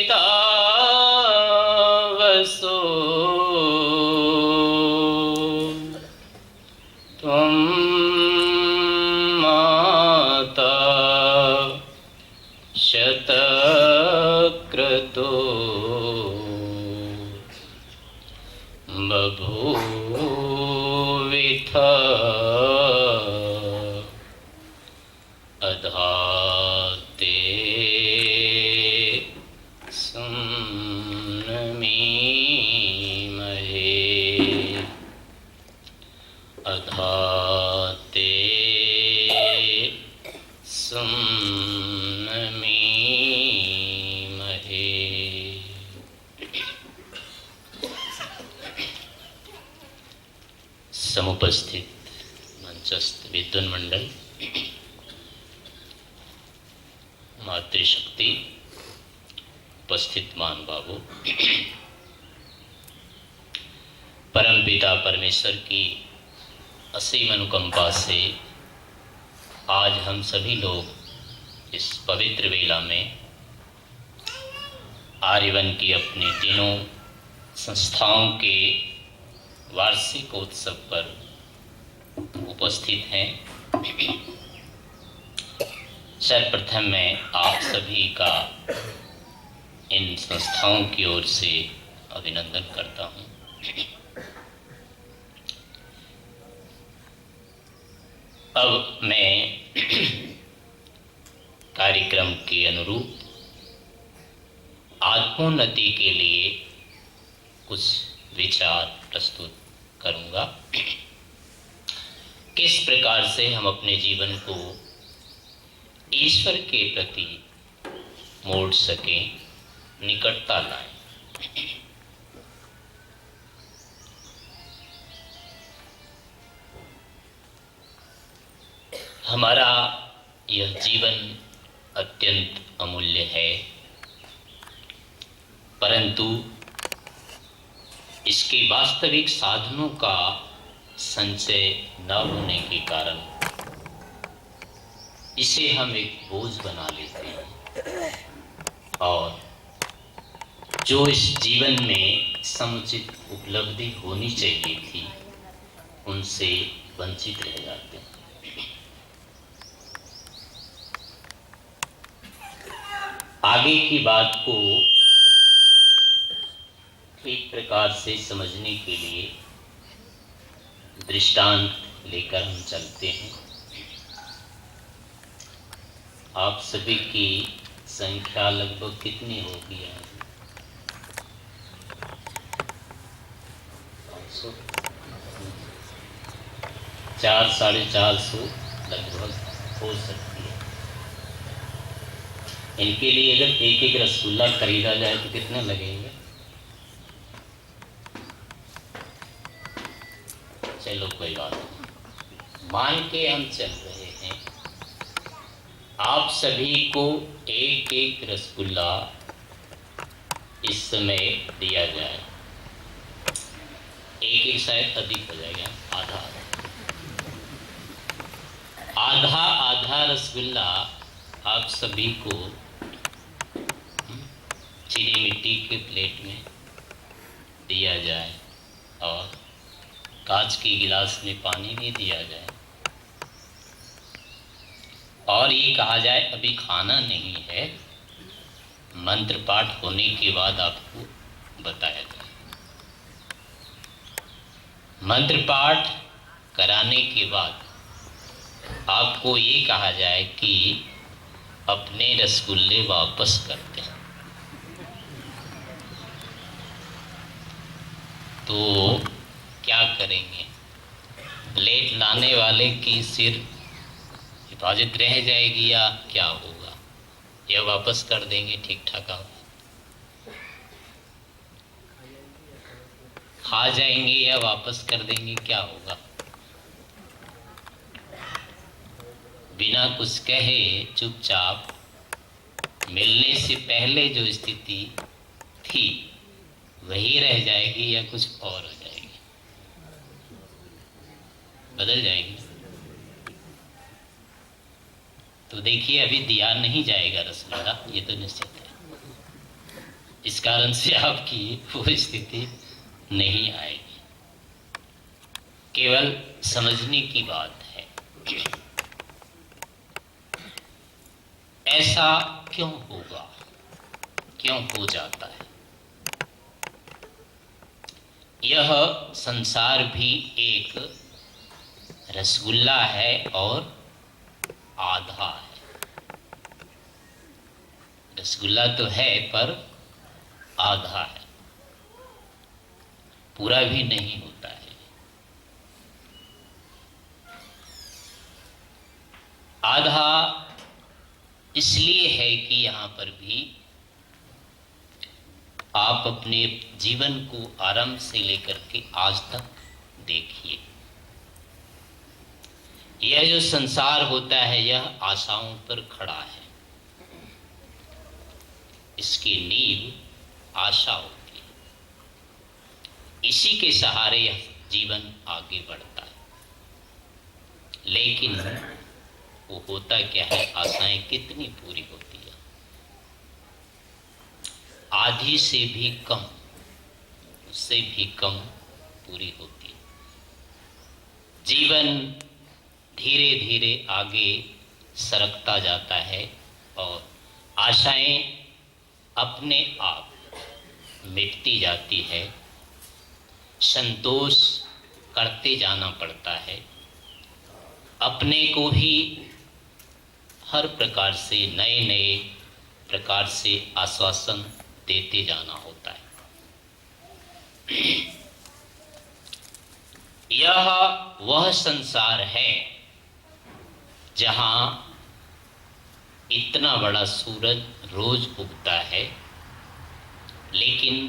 पिता वसो त्वं माता शतक्रतो बभूविथ अधाते सुम्नमीमहे अधाते सुम्नमीमहे। समुपस्थित मंचस्थ विद्वान मंडल, मातृशक्ति, उपस्थित मान बाबू, परम पिता परमेश्वर की असीम अनुकंपा से आज हम सभी लोग इस पवित्र वेला में आर्यवन की अपनी तीनों संस्थाओं के वार्षिक उत्सव पर उपस्थित हैं। सर्वप्रथम मैं आप सभी का इन संस्थाओं की ओर से अभिनंदन करता हूँ। अब मैं कार्यक्रम के अनुरूप आत्मोन्नति के लिए कुछ विचार प्रस्तुत करूँगा। किस प्रकार से हम अपने जीवन को ईश्वर के प्रति मोड़ सकें, निकटता लाएं। हमारा यह जीवन अत्यंत अमूल्य है, परंतु इसके वास्तविक साधनों का संचय न होने के कारण इसे हम एक बोझ बना लेते हैं और जो इस जीवन में समुचित उपलब्धि होनी चाहिए थी उनसे वंचित रह जाते हैं। आगे की बात को ठीक प्रकार से समझने के लिए दृष्टांत लेकर हम चलते हैं। आप सभी की संख्या लगभग कितनी होगी? 400-450 लगभग हो सकती है। इनके लिए अगर एक एक रसगुल्ला खरीदा जाए तो कितने लगेंगे? चलो कोई बात नहीं, मान के हम चल रहे हैं आप सभी को एक एक रसगुल्ला इस समय दिया जाए। एक एक शायद अधिक हो जाएगा, आधा आधा आधा रसगुल्ला आप सभी को चीनी मिट्टी के प्लेट में दिया जाए और कांच की गिलास में पानी भी दिया जाए और ये कहा जाए अभी खाना नहीं है, मंत्र पाठ होने के बाद आपको बताया जाए। मंत्र पाठ कराने के बाद आपको ये कहा जाए कि अपने रसगुल्ले वापस कर दें। तो क्या करेंगे? प्लेट लाने वाले की सिर हिफाजत रह जाएगी या क्या होगा? या वापस कर देंगे ठीक ठाक? खा जाएंगे या वापस कर देंगे? क्या होगा? बिना कुछ कहे चुपचाप मिलने से पहले जो स्थिति थी वही रह जाएगी या कुछ और हो जाएगी? बदल जाएगी। तो देखिए, अभी दिया नहीं जाएगा रसगुल्ला, ये तो निश्चित है। इस कारण से आपकी वो स्थिति नहीं आएगी। केवल समझने की बात है, ऐसा क्यों होगा, क्यों हो जाता है। यह संसार भी एक रसगुल्ला है और आधा है। रसगुल्ला तो है पर आधा है, पूरा भी नहीं होता है। आधा इसलिए है कि यहां पर भी आप अपने जीवन को आरंभ से लेकर के आज तक देखिए। यह जो संसार होता है यह आशाओं पर खड़ा है। इसकी नींव आशा होती है, इसी के सहारे यह जीवन आगे बढ़ता है। लेकिन वो होता क्या है, आशाएं कितनी पूरी होती है, आधी से भी कम, उससे भी कम पूरी होती है। जीवन धीरे धीरे आगे सरकता जाता है और आशाएं अपने आप मिटती जाती है। संतोष करते जाना पड़ता है, अपने को ही हर प्रकार से नए नए प्रकार से आश्वासन देते जाना होता है। यह वह संसार है जहां इतना बड़ा सूरज रोज उगता है, लेकिन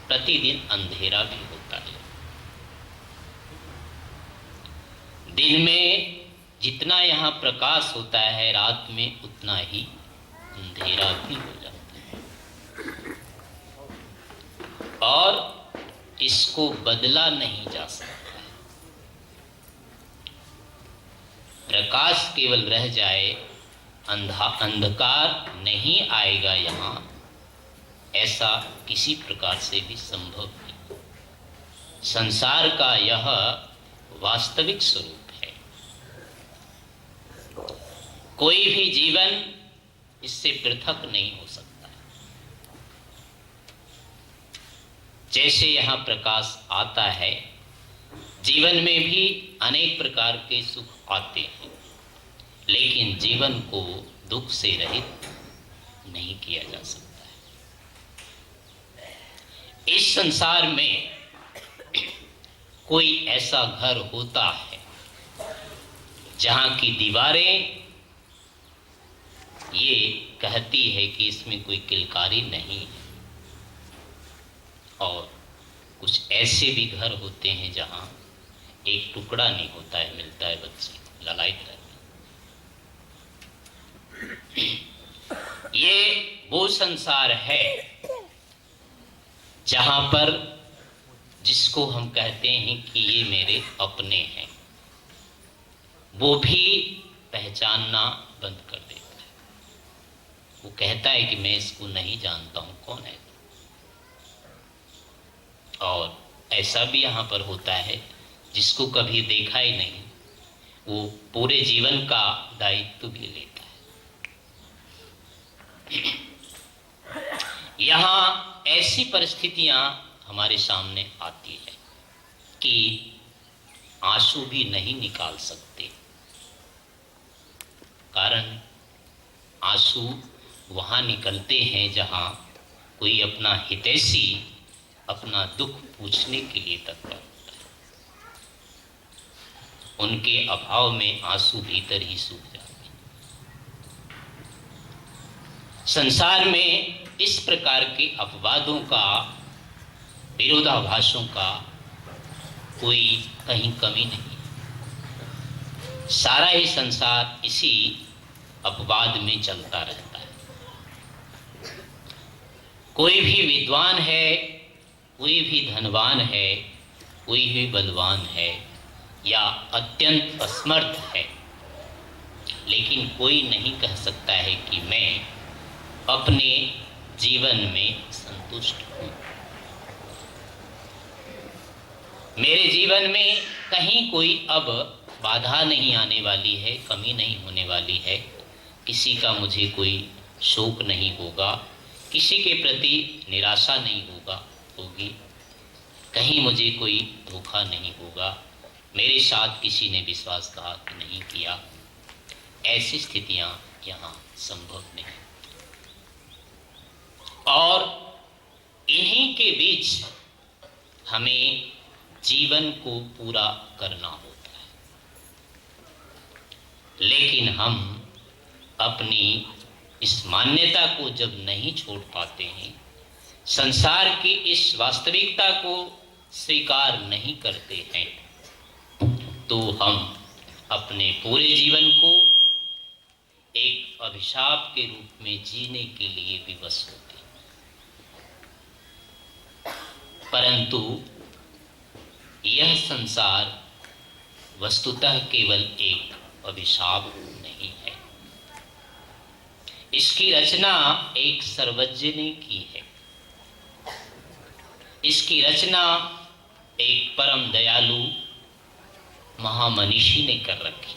प्रतिदिन अंधेरा भी होता है। दिन में जितना यहाँ प्रकाश होता है, रात में उतना ही अंधेरा भी हो जाता है और इसको बदला नहीं जा सकता है। प्रकाश केवल रह जाए, अंधकार नहीं आएगा यहाँ, ऐसा किसी प्रकार से भी संभव नहीं। संसार का यह वास्तविक स्वरूप है। कोई भी जीवन इससे पृथक नहीं हो सकता है। जैसे यहाँ प्रकाश आता है, जीवन में भी अनेक प्रकार के सुख आते हैं, लेकिन जीवन को दुख से रहित नहीं किया जा सकता है। इस संसार में कोई ऐसा घर होता है जहां की दीवारें ये कहती है कि इसमें कोई किलकारी नहीं है, और कुछ ऐसे भी घर होते हैं जहां एक टुकड़ा नहीं होता है, मिलता है बच्चे ललायत रहते। ये वो संसार है जहां पर जिसको हम कहते हैं कि ये मेरे अपने हैं, वो भी पहचानना बंद कर देता है। वो कहता है कि मैं इसको नहीं जानता हूं, कौन है। और ऐसा भी यहाँ पर होता है जिसको कभी देखा ही नहीं, वो पूरे जीवन का दायित्व भी लेता है। यहाँ ऐसी परिस्थितियां हमारे सामने आती है कि आंसू भी नहीं निकाल सकते। कारण आंसू वहां निकलते हैं जहां कोई अपना हितैषी अपना दुख पूछने के लिए तत्पर होता है। उनके अभाव में आंसू भीतर ही सूख जाते हैं। संसार में इस प्रकार के अपवादों का, विरोधाभासों का कोई कहीं कमी नहीं है। सारा ही संसार इसी अपवाद में चलता रहता है। कोई भी विद्वान है, कोई भी धनवान है, कोई भी बलवान है या अत्यंत असमर्थ है, लेकिन कोई नहीं कह सकता है कि मैं अपने जीवन में संतुष्ट हूँ। मेरे जीवन में कहीं कोई अब बाधा नहीं आने वाली है, कमी नहीं होने वाली है, किसी का मुझे कोई शोक नहीं होगा, किसी के प्रति निराशा नहीं होगी, कहीं मुझे कोई धोखा नहीं होगा, मेरे साथ किसी ने विश्वासघात नहीं किया। ऐसी स्थितियां यहाँ संभव नहीं। और इन्हीं के बीच हमें जीवन को पूरा करना होता है, लेकिन हम अपनी इस मान्यता को जब नहीं छोड़ पाते हैं, संसार की इस वास्तविकता को स्वीकार नहीं करते हैं, तो हम अपने पूरे जीवन को एक अभिशाप के रूप में जीने के लिए विवश होते हैं। परंतु यह संसार वस्तुतः केवल एक अभिशाप नहीं है। इसकी रचना एक सर्वज्ञ ने की है। इसकी रचना एक परम दयालु महामनीषी ने कर रखी।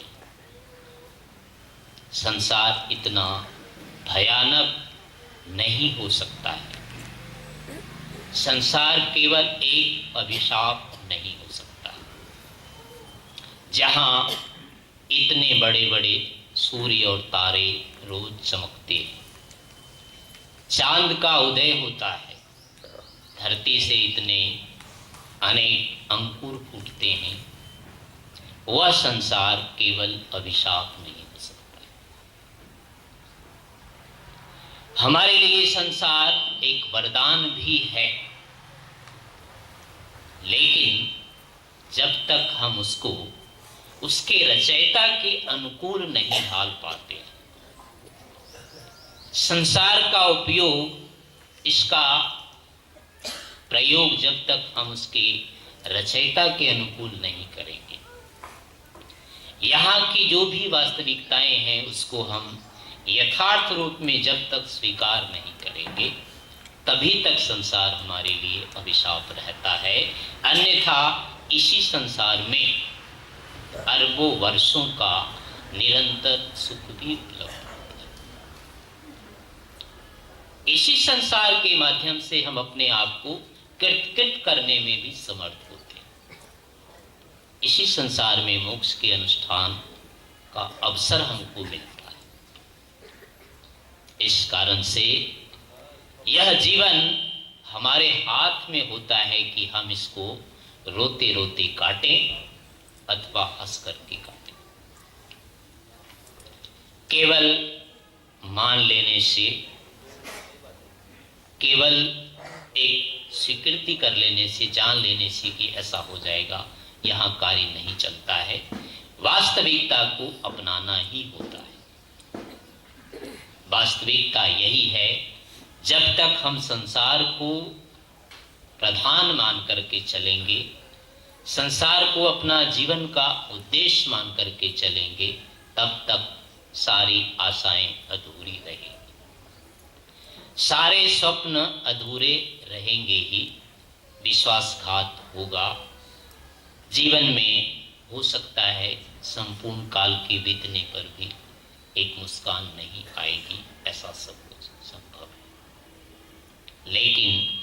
संसार इतना भयानक नहीं हो सकता है। संसार केवल एक अभिशाप नहीं हो सकता। जहां इतने बड़े बड़े सूर्य और तारे रोज चमकते हैं, चांद का उदय होता है, धरती से इतने अनेक अंकुर फूटते हैं, वह संसार केवल अभिशाप नहीं हो सकता। हमारे लिए संसार एक वरदान भी है, लेकिन जब तक हम उसको उसके रचयिता के अनुकूल नहीं ढाल पाते, संसार का उपयोग, इसका प्रयोग जब तक हम उसके रचयिता के अनुकूल नहीं करेंगे, यहाँ की जो भी वास्तविकताएं हैं उसको हम यथार्थ रूप में जब तक स्वीकार नहीं करेंगे, तभी तक संसार हमारे लिए अभिशाप रहता है। अन्यथा इसी संसार में अरबों वर्षों का निरंतर सुख भी उपलब्ध होता है। इसी संसार के माध्यम से हम अपने आप को कृतकृत करने में भी समर्थ होते हैं। इसी संसार में मोक्ष के अनुष्ठान का अवसर हमको मिलता है। इस कारण से यह जीवन हमारे हाथ में होता है कि हम इसको रोते रोते काटें अथवा हंस करके काटें। केवल मान लेने से, केवल एक स्वीकृति कर लेने से, जान लेने से कि ऐसा हो जाएगा, यहाँ कार्य नहीं चलता है। वास्तविकता को अपनाना ही होता है। वास्तविकता यही है, जब तक हम संसार को प्रधान मान करके चलेंगे, संसार को अपना जीवन का उद्देश्य मान करके चलेंगे, तब तक सारी आशाएं अधूरी रहेंगी, सारे स्वप्न अधूरे रहेंगे ही। विश्वासघात होगा, जीवन में हो सकता है संपूर्ण काल के बीतने पर भी एक मुस्कान नहीं आएगी, ऐसा सब कुछ संभव है। लेकिन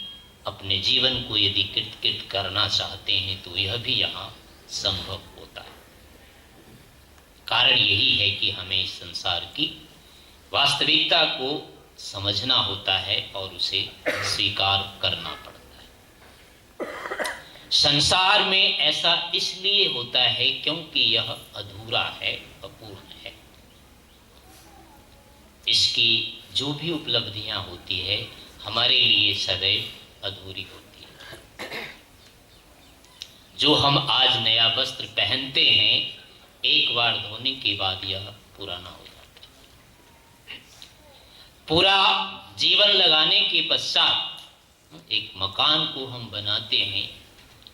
अपने जीवन को यदि कृतकृत करना चाहते हैं तो यह भी यहाँ संभव होता है। कारण यही है कि हमें इस संसार की वास्तविकता को समझना होता है और उसे स्वीकार करना पड़ता है। संसार में ऐसा इसलिए होता है क्योंकि यह अधूरा है, अपूर्ण है। इसकी जो भी उपलब्धियां होती है हमारे लिए सदैव अधूरी होती है। जो हम आज नया वस्त्र पहनते हैं, एक बार धोने के बाद यह पुराना हो जाता है। पूरा जीवन लगाने के पश्चात एक मकान को हम बनाते हैं,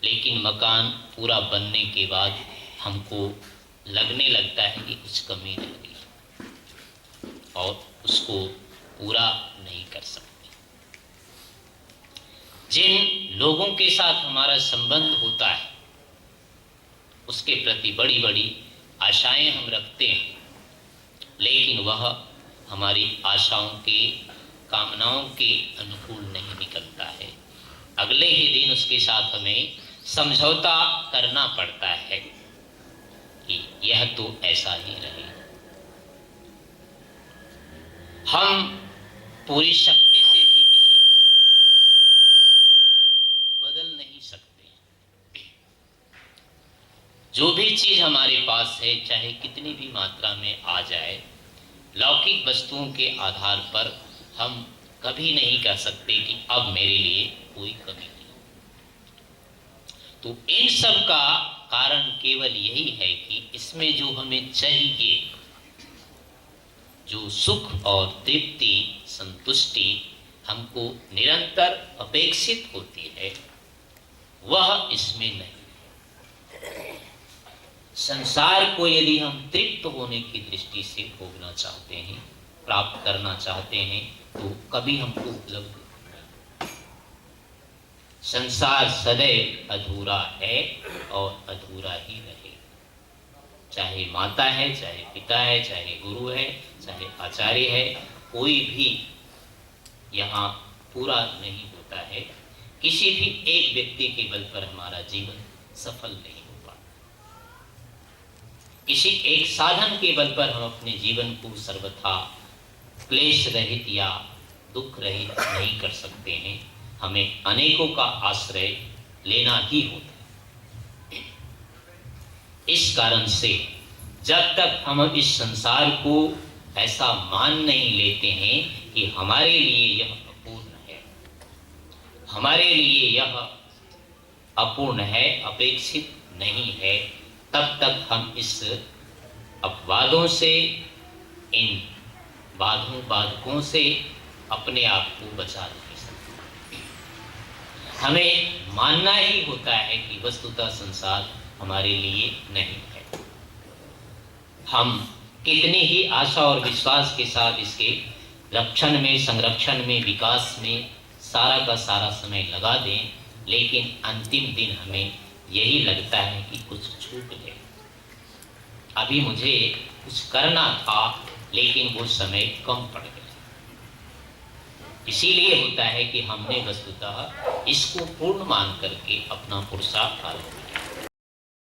लेकिन मकान पूरा बनने के बाद हमको लगने लगता है कि कुछ कमी रह गई और उसको पूरा नहीं कर सकते। जिन लोगों के साथ हमारा संबंध होता है उसके प्रति बड़ी बड़ी आशाएं हम रखते हैं, लेकिन वह हमारी आशाओं के, कामनाओं के अनुकूल नहीं निकलता है। अगले ही दिन उसके साथ हमें समझौता करना पड़ता है कि यह तो ऐसा ही रहे। हम पूरी शक्ति से भी किसी को बदल नहीं सकते। जो भी चीज हमारे पास है, चाहे कितनी भी मात्रा में आ जाए, लौकिक वस्तुओं के आधार पर हम कभी नहीं कह सकते कि अब मेरे लिए कोई कमी नहीं। तो इन सब का कारण केवल यही है कि इसमें जो हमें चाहिए, जो सुख और तृप्ति, संतुष्टि हमको निरंतर अपेक्षित होती है, वह इसमें नहीं। संसार को यदि हम तृप्त होने की दृष्टि से भोगना चाहते हैं, प्राप्त करना चाहते हैं, तो कभी हमको उपलब्ध नहीं। संसार सदैव अधूरा है और अधूरा ही रहे। चाहे माता है, चाहे पिता है, चाहे गुरु है, चाहे आचार्य है, कोई भी यहाँ पूरा नहीं होता है। किसी भी एक व्यक्ति के बल पर हमारा जीवन सफल नहीं हो पाता। किसी एक साधन के बल पर हम अपने जीवन को सर्वथा क्लेश रहित या दुख रहित नहीं कर सकते हैं। हमें अनेकों का आश्रय लेना ही होता है। इस कारण से जब तक हम इस संसार को ऐसा मान नहीं लेते हैं कि हमारे लिए यह अपूर्ण है, हमारे लिए यह अपूर्ण है, अपेक्षित नहीं है, तब तक हम इस अपवादों से, इन बाधकों से अपने आप को बचा नहीं सकते। हमें मानना ही होता है कि वस्तुतः संसार हमारे लिए नहीं है। हम कितनी ही आशा और विश्वास के साथ इसके रक्षण में, संरक्षण में, विकास में सारा का सारा समय लगा दें, लेकिन अंतिम दिन हमें यही लगता है कि कुछ छूट गया। अभी मुझे कुछ करना था, लेकिन वो समय कम पड़ गया। इसीलिए होता है कि हमने वस्तुतः इसको पूर्ण मान करके अपना पुरुषार्थ आरंभ किया।